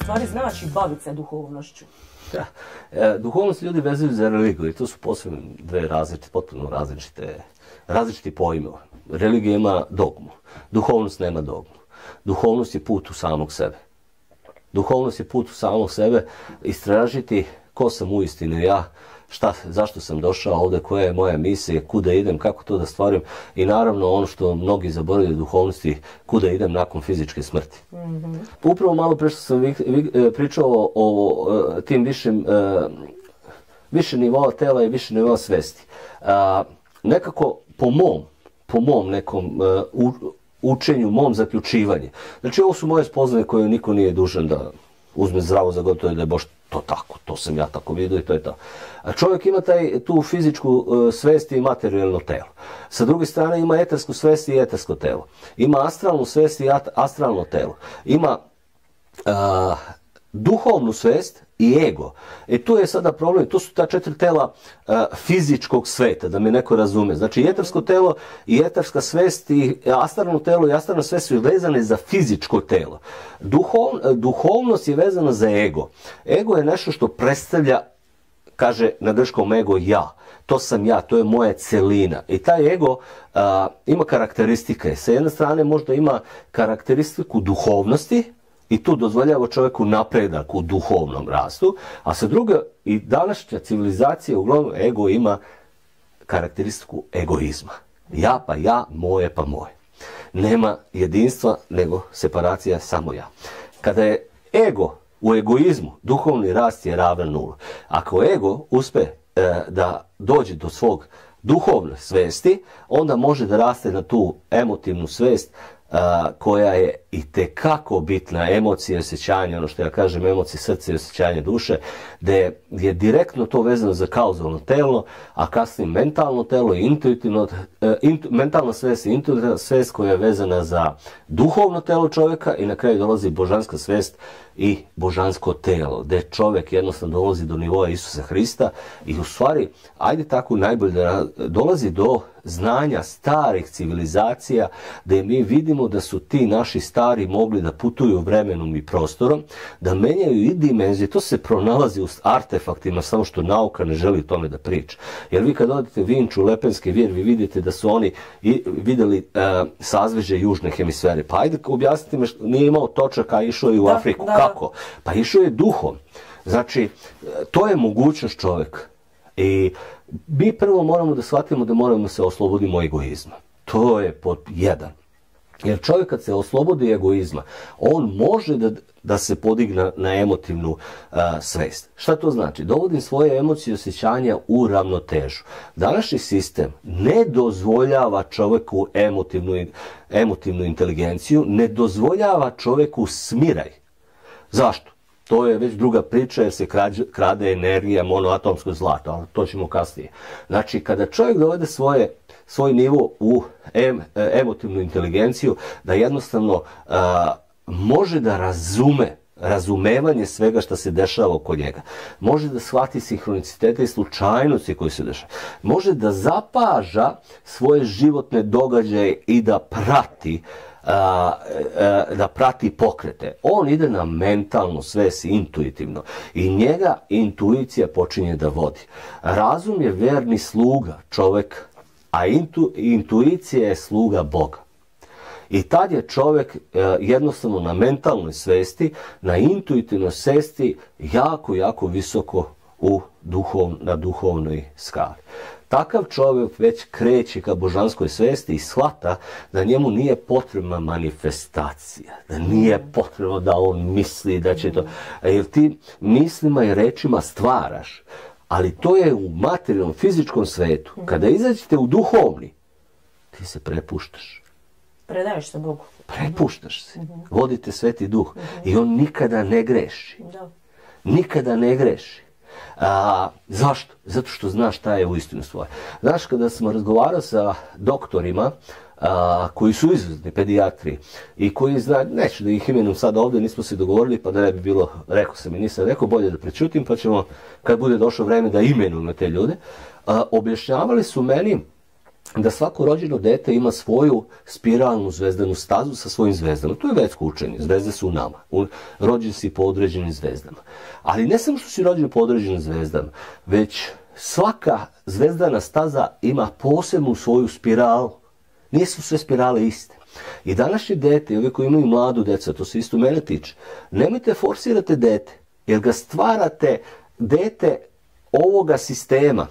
stvari znači baviti se duhovnošću? Duhovnost ljudi vezuju za religiju i to su posebno potpuno različiti pojmova. Religija ima dogmu, duhovnost nema dogmu. Duhovnost je put u samog sebe. Duhovnost je put u samog sebe, istražiti ko sam uistinu ja, zašto sam došao ovdje, koja je moja misija, kuda idem, kako to da stvarim i naravno ono što mnogi zaboravljaju duhovnosti, kuda idem nakon fizičke smrti. Upravo malo pre što sam pričao o tim više nivoa tela i više nivoa svesti. Nekako po mom nekom učenju, mom zaključivanju. Znači ovo su moje spoznaje koje niko nije dužan da uzme zdravo za gotovo da je baš to tako, to sam ja tako vidio i to je to. A čovjek ima tu fizičku svest i materijalno telo. Sa druge strane ima etersku svest i etersko telo. Ima astralnu svest i astralno telo. Ima duhovnu svest i ego. Tu je sada problem, to su ta 4 tela fizičkog sveta, da me neko razume. Znači, etersko telo i eterska svest i astralno telo i astralna svest su vezane za fizičko telo. Duhovnost je vezana za ego. Ego je nešto što predstavlja, kaže na grčkom ego, ja. To sam ja, to je moja celina. I taj ego ima karakteristike. Sa jedne strane možda ima karakteristiku duhovnosti, i tu dozvoljava čovjeku napredak u duhovnom rastu, a sa druge i današnja civilizacija, uglavnom ego ima karakteristiku egoizma. Ja pa ja, moje pa moje. Nema jedinstva, nego separacija samo ja. Kada je ego u egoizmu, duhovni rast je ravan nula. Ako ego uspe da dođe do svog duhovne svesti, onda može da raste na tu emotivnu svest koja je itekako bitna, emocije i osjećanje, ono što ja kažem, emocije srca i osjećanje duše, da je direktno to vezano za kauzalno telo, a kasnije mentalno telo i mentalna svest i intuitivna svest koja je vezana za duhovno telo čovjeka i na kraju dolazi božanska svest i božansko telo, gdje čovjek jednostavno dolazi do nivoa Isusa Hrista i u stvari, ajde tako najbolje da dolazi do znanja starih civilizacija, gdje mi vidimo da su ti naši stari mogli da putuju vremenom i prostorom, da menjaju i dimenzije. To se pronalazi u artefaktima, samo što nauka ne želi tome da priča. Jer vi kad odete u Vinču, Lepenski vir, vi vidite da su oni vidjeli sazvežđe južne hemisfere. Pa ajde objasnite me, nije imao točaka, a išao je u Afriku. Kako? Pa išao je duhom. Znači, to je mogućnost čovjeka. I mi prvo moramo da shvatimo da moramo se oslobodimo egoizma. To je pod jedan. Jer čovjek kad se oslobodi egoizma, on može da se podigne na emotivnu svest. Šta to znači? Dovodim svoje emocije i osjećanja u ravnotežu. Današnji sistem ne dozvoljava čovjeku emotivnu inteligenciju, ne dozvoljava čovjeku smiraj. Zašto? To je već druga priča jer se krade energija, monoatomsko zlato, ali to ćemo kasnije. Znači, kada čovjek dovede svoj nivo u emotivnu inteligenciju, da jednostavno može da razumevanje svega što se dešava oko njega. Može da shvati sinhronicitete i slučajnosti koji se dešava. Može da zapaža svoje životne događaje i da prati pokrete. On ide na mentalnu svest intuitivno i njega intuicija počinje da vodi. Razum je verni sluga čovjeka, a intuicija je sluga Boga. I tad je čovjek jednostavno na mentalnoj svesti, na intuitivnoj svesti jako, jako visoko na duhovnoj skali. Takav čovjek već kreće ka božanskoj svesti i shvata da njemu nije potrebna manifestacija, da nije potrebno da on misli da će to... Jer ti mislima i rečima stvaraš, ali to je u materijalnom, fizičkom svetu. Kada izađete u duhovni, ti se prepuštaš. Predaješ se Bogu. Prepuštaš se. Vodite Sveti Duh. I on nikada ne greši. Nikada ne greši. Zašto? Zato što znaš šta je uistinu svoje. Znaš, kada smo razgovarali sa doktorima koji su izuzetni pedijatri i koji znaju, neću da ih imenujem sada ovdje, nismo se dogovorili pa da ne bi bilo, rekao sam i nisam rekao, bolje da prečutim pa ćemo kad bude došlo vreme da imenujemo te ljude, objašnjavali su meni da svako rođeno dete ima svoju spiralnu zvezdanu stazu sa svojim zvezdama. To je vedsko učenje. Zvezde su u nama. Rođen si po određenim zvezdama. Ali ne samo što si rođen po određenim zvezdama, već svaka zvezdana staza ima posebnu svoju spiralu. Nisu sve spirale iste. I današnje dete, i ovi koji imaju mladu deca, to se isto mene tiče, nemojte forsirate dete, jer ga stvarate dete ovoga sistema,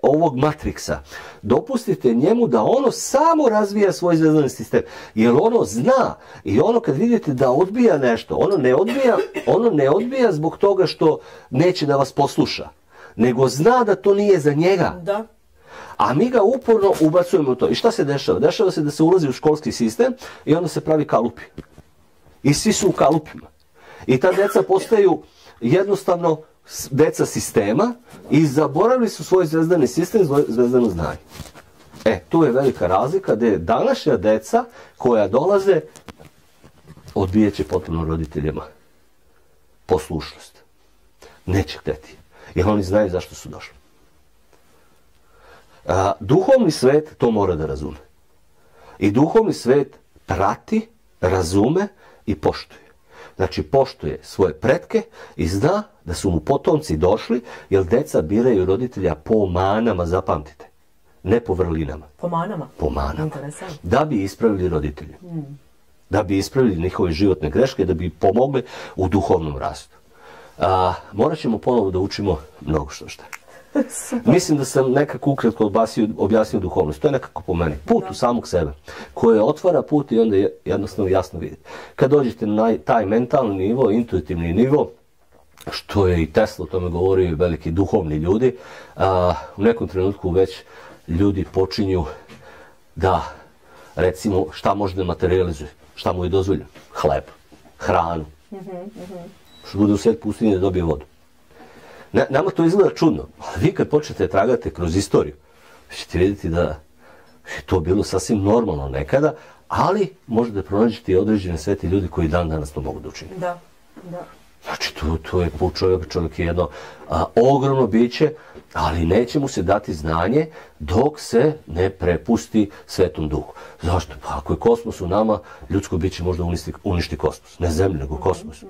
ovog matriksa. Dopustite njemu da ono samo razvija svoj zvezdani sistem. Jer ono zna i ono kad vidite da odbija nešto, ono ne odbija zbog toga što neće da vas posluša, nego zna da to nije za njega. Da. A mi ga uporno ubacujemo u to. I šta se dešava? Dešava se da se ulazi u školski sistem i onda se pravi kalupi. I svi su u kalupima. I ta deca postaju jednostavno deca sistema i zaboravili su svoj zvezdani sistem, zvezdano znanje. Tu je velika razlika gdje današnja deca koja dolaze odbijeće potpuno roditeljima poslušnost. Neće hteti. Jer oni znaju zašto su došli. Duhovni svet to mora da razume. I duhovni svet prati, razume i poštuje. Znači, poštuje svoje pretke i zna da su mu potomci došli, jer deca biraju roditelja po manama, zapamtite. Ne po vrlinama. Po manama? Po manama. Interesantno. Da bi ispravili roditelje. Da bi ispravili njihove životne greške, da bi pomogli u duhovnom rastu. Morat ćemo ponovo da učimo mnogo što. Mislim da sam nekako ukratko objasnio duhovnost. To je nekako po meni. Put u samog sebe. Koje otvara put i onda jednostavno jasno vidite. Kad dođete na taj mentalni nivo, intuitivni nivo, što je i Tesla o tome govorio, veliki duhovni ljudi, u nekom trenutku već ljudi počinju da, recimo, šta može da materializuje, šta mu je dozvoljeno. Hleb, hranu. Što bude u sred pustinje da dobije vodu. Nama to izgleda čudno, ali vi kad počnete tragati kroz istoriju, ćete vidjeti da je to bilo sasvim normalno nekada, ali možete pronađete i određene sveti ljudi koji dan danas to mogu da učine. Da. Znači, to je put čovjeka, čovjek je jedno ogromno biće, ali neće mu se dati znanje dok se ne prepusti Svetom Duhu. Zašto? Pa ako je kosmos u nama, ljudsko biće možda uništi kosmos. Ne zemlju, nego kosmos.